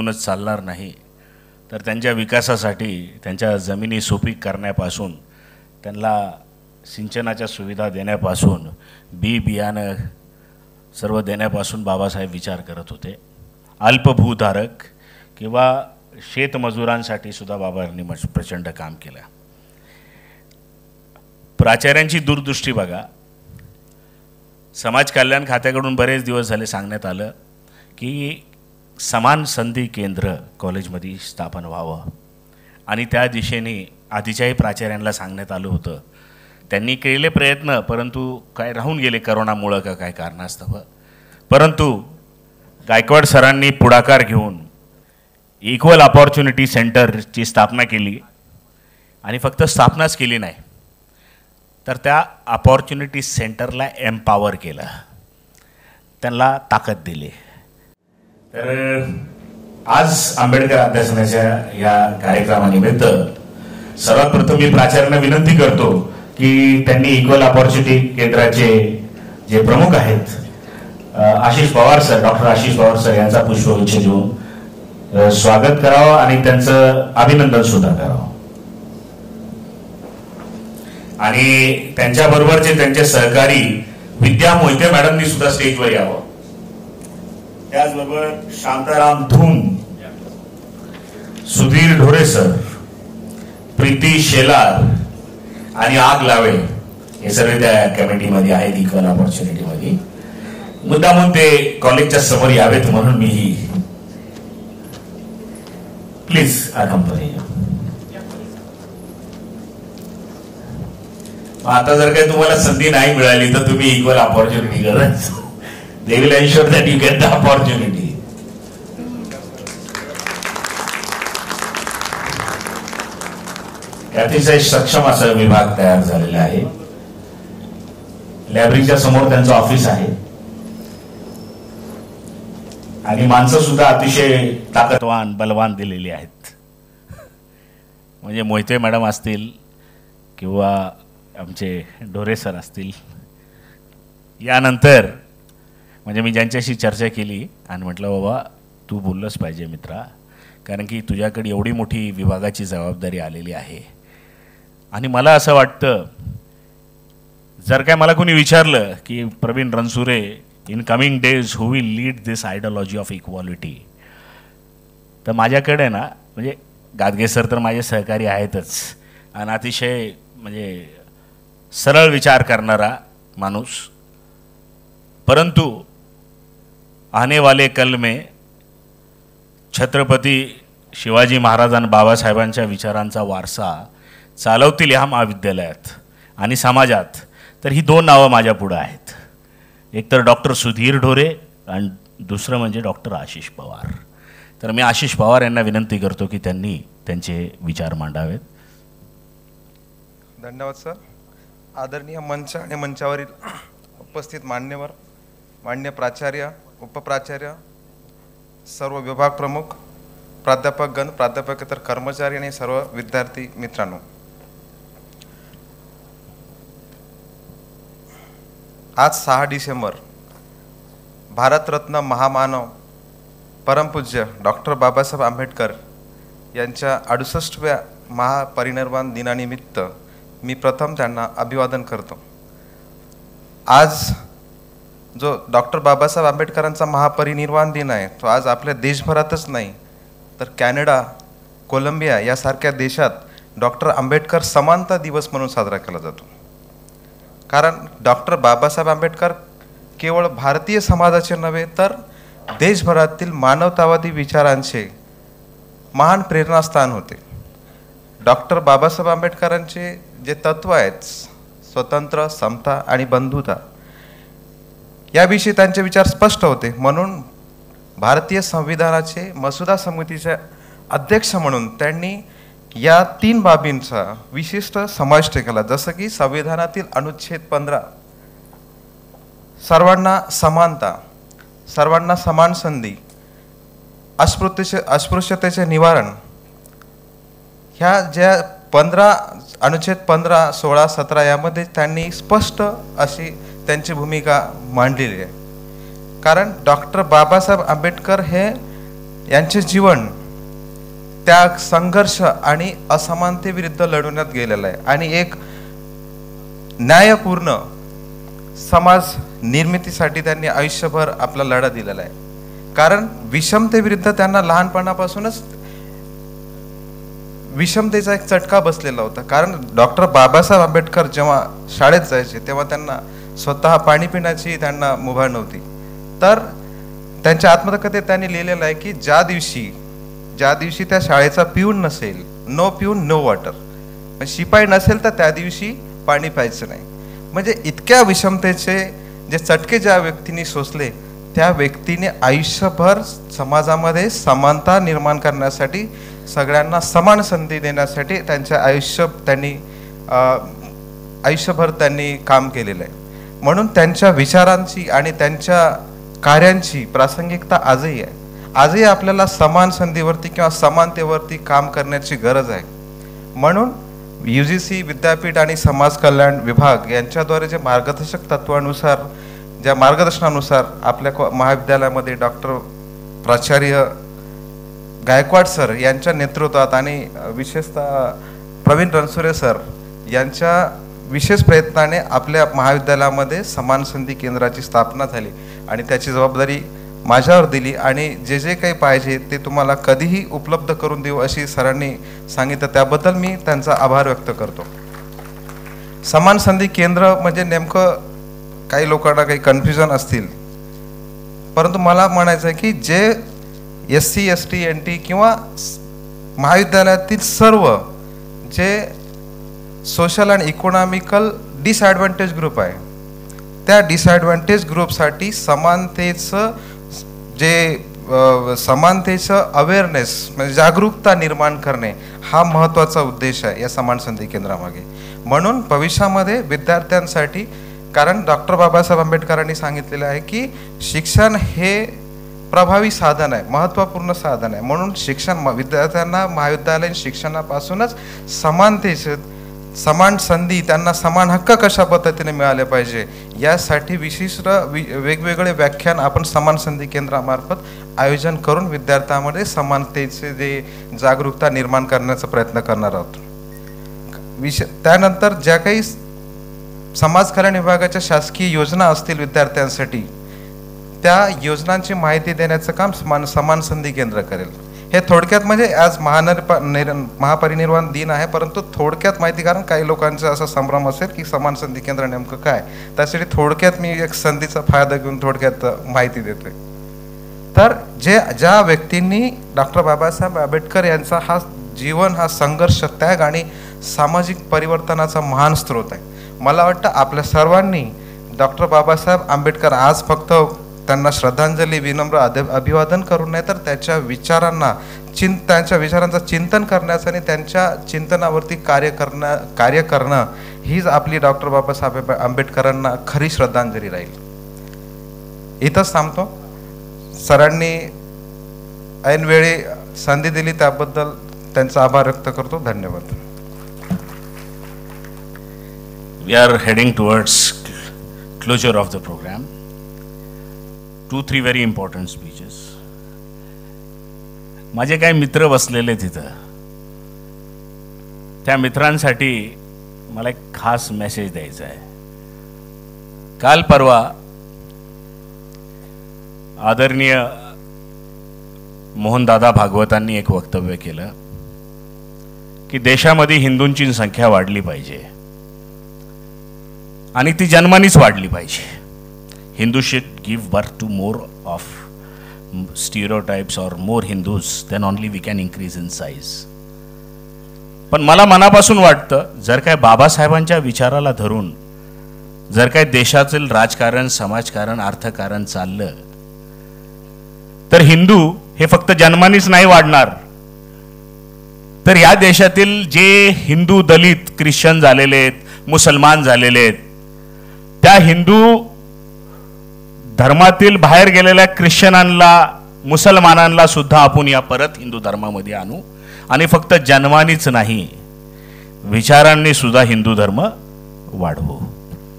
एकूणच चालणार नाही, तर त्यांच्या विकासासाठी त्यांच्या जमिनी सुपीक करण्यापासून, त्यांना सिंचनाच्या सुविधा देण्यापासून, बियाणं सर्व देण्यापासून बाबासाहेब विचार करत होते. अल्पभूधारक किंवा शेतमजुरांसाठी सुद्धा बाबांनी प्रचंड काम केलं. प्राचार्यांची दूरदृष्टी बघा. समाज कल्याण खात्याकडून बरेच दिवस झाले सांगण्यात आलं की समान संधी केंद्र कॉलेजमध्ये स्थापन व्हावं, आणि त्या दिशेने आधीच्याही प्राचार्यांना सांगण्यात आलं होतं. त्यांनी केलेले प्रयत्न, परंतु काय राहून गेले करोनामुळं का काय कारणास्तव. परंतु गायकवाड सरांनी पुढाकार घेऊन इक्वल अपॉर्च्युनिटी सेंटरची स्थापना केली, आणि फक्त स्थापनाच केली नाही, तर त्या अपॉर्च्युनिटी सेंटरला एम्पॉवर केलं, त्यांना ताकद दिली. तर आज आंबेडकर अध्यासनाच्या या कार्यक्रमानिमित्त सर्वात प्रथम मी प्राचार्यांना विनंती करतो की त्यांनी इक्वल अपॉर्च्युनिटी केंद्राचे जे प्रमुख आहेत Ashish Pawar sir, doctor Ashish Pawar sir यांचा पुष्पगुच्छ देऊन स्वागत करावं आणि त्यांचं अभिनंदन सुद्धा करावं. आणि त्यांच्याबरोबरचे त्यांचे सहकारी विद्या मोहिते मॅडमनी सुद्धा स्टेजवर यावं. त्याचबरोबर शांताराम धूम, सुधीर ढोरे सर, प्रीती शेलार आणि आग लावे हे सर्व त्या कमिटीमध्ये आहेत, इक्वल अपॉर्च्युनिटीमध्ये. मुद्दामून ते कॉलेजच्या समोर यावेत म्हणून मी प्लीज अकंपनी. आता जर काही तुम्हाला संधी नाही मिळाली तर तुम्ही इक्वल अपॉर्च्युनिटी करायचं. They will ensure that you get the opportunity. अतिशय सक्षम असा विभाग तयार झालेला आहे. लायब्ररीच्या समोर त्यांचं ऑफिस आहे, आणि माणसं सुद्धा अतिशय ताकदवान बलवान दिलेली आहेत. म्हणजे मोहिते मॅडम असतील किंवा आमचे ढोरे सर असतील. यानंतर म्हणजे मी ज्यांच्याशी चर्चा केली आणि म्हटलं बाबा तू बोललंच पाहिजे मित्रा, कारण की तुझ्याकडे एवढी मोठी विभागाची जबाबदारी आलेली आहे. आणि मला असं वाटतं, जर काय मला कोणी विचारलं की Praveen Ransure in coming days who will lead this ideology of equality, तर माझ्याकडे ना म्हणजे गादगे सर तर माझे सहकारी आहेतच, आणि अतिशय म्हणजे सरळ विचार करणारा माणूस, परंतु आने वाले कल में छत्रपती शिवाजी महाराज आणि बाबासाहेबांच्या विचारांचा वारसा चालवतील ह्या महाविद्यालयात आणि समाजात. तर ही दोन नावं माझ्या पुढं आहेत. एक तर डॉक्टर सुधीर ढोरे आणि दुसरं म्हणजे डॉक्टर आशिष पवार. तर मी आशिष पवार यांना विनंती करतो की त्यांनी त्यांचे विचार मांडावेत. धन्यवाद सर. आदरणीय मंच आणि मंचावरील उपस्थित मान्यवर, मान्य प्राचार्य, उपप्राचार्य, सर्व विभाग प्रमुख, प्राध्यापकगण, प्राध्यापकेतर कर्मचारी आणि सर्व विद्यार्थी मित्रांनो, आज 6 डिसेंबर भारतरत्न महामानव परमपूज्य डॉक्टर बाबासाहेब आंबेडकर यांच्या 68व्या महापरिनिर्वाण दिनानिमित्त मी प्रथम त्यांना अभिवादन करतो. आज जो डॉक्टर बाबासाहेब आंबेडकरांचा महापरिनिर्वाण दिन आहे तो आज आपल्या देशभरातच नाही तर कॅनडा, कोलंबिया यासारख्या देशात डॉक्टर आंबेडकर समानता दिवस म्हणून साजरा केला जातो. कारण डॉक्टर बाबासाहेब आंबेडकर केवळ भारतीय समाजाचे नव्हे तर देशभरातील मानवतावादी विचारांचे महान प्रेरणास्थान होते. डॉक्टर बाबासाहेब आंबेडकरांचे जे तत्व आहेत, स्वतंत्र, समता आणि बंधुता, याविषयी त्यांचे विचार स्पष्ट होते. म्हणून भारतीय संविधानाचे मसुदा समितीचे अध्यक्ष म्हणून त्यांनी या 3 बाबींचा विशिष्ट समावेश केला. जसं की संविधानातील अनुच्छेद 15 सर्वांना समानता, सर्वांना समान संधी, अस्पृश्यतेचे निवारण, ह्या ज्या 15 अनुच्छेद 15, 16, 17 यामध्ये त्यांनी स्पष्ट अशी त्यांची भूमिका मांडलेली आहे. कारण डॉक्टर बाबासाहेब आंबेडकर हे यांचे जीवन त्या संघर्ष आणि असमानतेविरुद्ध लढवण्यात गेलेलं आहे आणि एक न्यायपूर्ण समाज निर्मितीसाठी त्यांनी आयुष्यभर आपला लढा दिलेला आहे. कारण विषमतेविरुद्ध त्यांना लहानपणापासूनच विषमतेचा एक चटका बसलेला होता. कारण डॉक्टर बाबासाहेब आंबेडकर जेव्हा शाळेत जायचे तेव्हा त्यांना स्वतः पाणी पिण्याची त्यांना मुभा नव्हती. तर त्यांच्या आत्मकथेत त्यांनी लिहिलेलं आहे की ज्या दिवशी त्या शाळेचा पिऊन नसेल, नो पिऊन नो वॉटर, शिपाई नसेल तर त्या दिवशी पाणी प्यायचं नाही. म्हणजे इतक्या विषमतेचे जे चटके ज्या व्यक्तीने सोसले त्या व्यक्तीने आयुष्यभर समाजामध्ये समानता निर्माण करण्यासाठी, सगळ्यांना समान संधी देण्यासाठी आयुष्यभर त्यांनी काम केलेलं आहे. म्हणून त्यांच्या विचारांची आणि त्यांच्या कार्यांची प्रासंगिकता आजही आहे. आजही आपल्याला समान संधीवरती किंवा समानतेवरती काम करण्याची गरज आहे. म्हणून UGC विद्यापीठ आणि समाज कल्याण विभाग यांच्याद्वारे जे मार्गदर्शक तत्वानुसार, ज्या मार्गदर्शनानुसार आपल्या महाविद्यालयामध्ये डॉक्टर प्राचार्य गायकवाड सर यांच्या नेतृत्वात आणि विशेषतः प्रवीण रणसुरे सर यांच्या विशेष प्रयत्नाने आपल्या महाविद्यालयामध्ये समान संधी केंद्राची स्थापना झाली आणि त्याची जबाबदारी माझ्यावर दिली आणि जे जे काही पाहिजे ते तुम्हाला कधीही उपलब्ध करून देऊ अशी सरांनी सांगितलं. त्याबद्दल मी त्यांचा आभार व्यक्त करतो. समान संधी केंद्र म्हणजे नेमकं काही लोकांना काही कन्फ्युजन असतील, परंतु मला म्हणायचं आहे की जे SC ST NT किंवा महाविद्यालयातील सर्व जे सोशल आणि इकॉनॉमिकल डिसॲडव्हान्टेज ग्रुप आहे त्या डिसॲडव्हान्टेज ग्रुपसाठी समानतेचं अवेअरनेस म्हणजे जागरूकता निर्माण करणे हा महत्त्वाचा उद्देश आहे या समान संधी केंद्रामागे. म्हणून भविष्यामध्ये विद्यार्थ्यांसाठी, कारण डॉक्टर बाबासाहेब आंबेडकरांनी सांगितलेलं आहे की शिक्षण हे प्रभावी साधन आहे, महत्त्वपूर्ण साधन आहे. म्हणून विद्यार्थ्यांना महाविद्यालयीन शिक्षणापासूनच समान संधी, त्यांना समान हक्क कशा पद्धतीने मिळाले पाहिजे यासाठी विशिष्ट वेगवेगळे व्याख्यान आपण समान संधी केंद्रामार्फत आयोजन करून विद्यार्थ्यांमध्ये समानतेचे जे जागरूकता निर्माण करण्याचा प्रयत्न करणार आहोत. त्यानंतर ज्या काही समाज कल्याण विभागाच्या शासकीय योजना असतील विद्यार्थ्यांसाठी त्या योजनांची माहिती देण्याचं काम समान संधी केंद्र करेल. हे थोडक्यात म्हणजे आज महापरिनिर्वाण दिन आहे, परंतु थोडक्यात माहिती, कारण काही लोकांचा असा संभ्रम असेल की समान संधी केंद्र नेमकं काय, त्यासाठी थोडक्यात मी एक संधीचा फायदा घेऊन थोडक्यात माहिती देतोय. तर ज्या व्यक्तींनी डॉक्टर बाबासाहेब आंबेडकर यांचा हा जीवन, हा संघर्ष, त्याग आणि सामाजिक परिवर्तनाचा महान स्रोत आहे. मला वाटतं आपल्या सर्वांनी डॉक्टर बाबासाहेब आंबेडकर आज फक्त त्यांना श्रद्धांजली, विनम्र अभिवादन करून नाही तर त्यांच्या विचारांचं चिंतन करण्याचं आणि त्यांच्या चिंतनावरती कार्य करणं हीच आपली डॉक्टर बाबासाहेब आंबेडकरांना खरी श्रद्धांजली राहील. इथंच थांबतो. सरांनी ऐनवेळी संधी दिली त्याबद्दल त्यांचा आभार व्यक्त करतो. धन्यवाद. We are heading towards closure of the program. 2-3 very important speeches. माझे काही मित्र बसलेले तिथं, त्या मित्रांसाठी मला एक खास मेसेज द्यायचा आहे. काल परवा आदरणीय मोहनदादा भागवतांनी एक वक्तव्य केलं की देशामध्ये हिंदूंची संख्या वाढली पाहिजे आणि ती जन्मानेच वाढली पाहिजे. Hindu should give birth to more of stereotypes or more Hindus, then only we can increase in size. पण मला मनापासून वाटतं, जर काय बाबासाहेबांच्या विचाराला धरून जर काय देशातील राजकारण, समाजकारण, अर्थकारण चाललं तर हिंदू हे फक्त जन्मानेच नाही वाढणार, तर या देशातील जे हिंदू, दलित, ख्रिश्चन झालेले आहेत, मुसलमान झालेले आहेत, त्या हिंदू धर्मातील बाहेर गेलेल्या ख्रिश्चनांना, मुसलमानांना सुद्धा आपण या परत हिंदू धर्मामध्ये आणू आणि फक्त जन्मानेच नाही विचारांनी सुद्धा हिंदू धर्म वाढवू.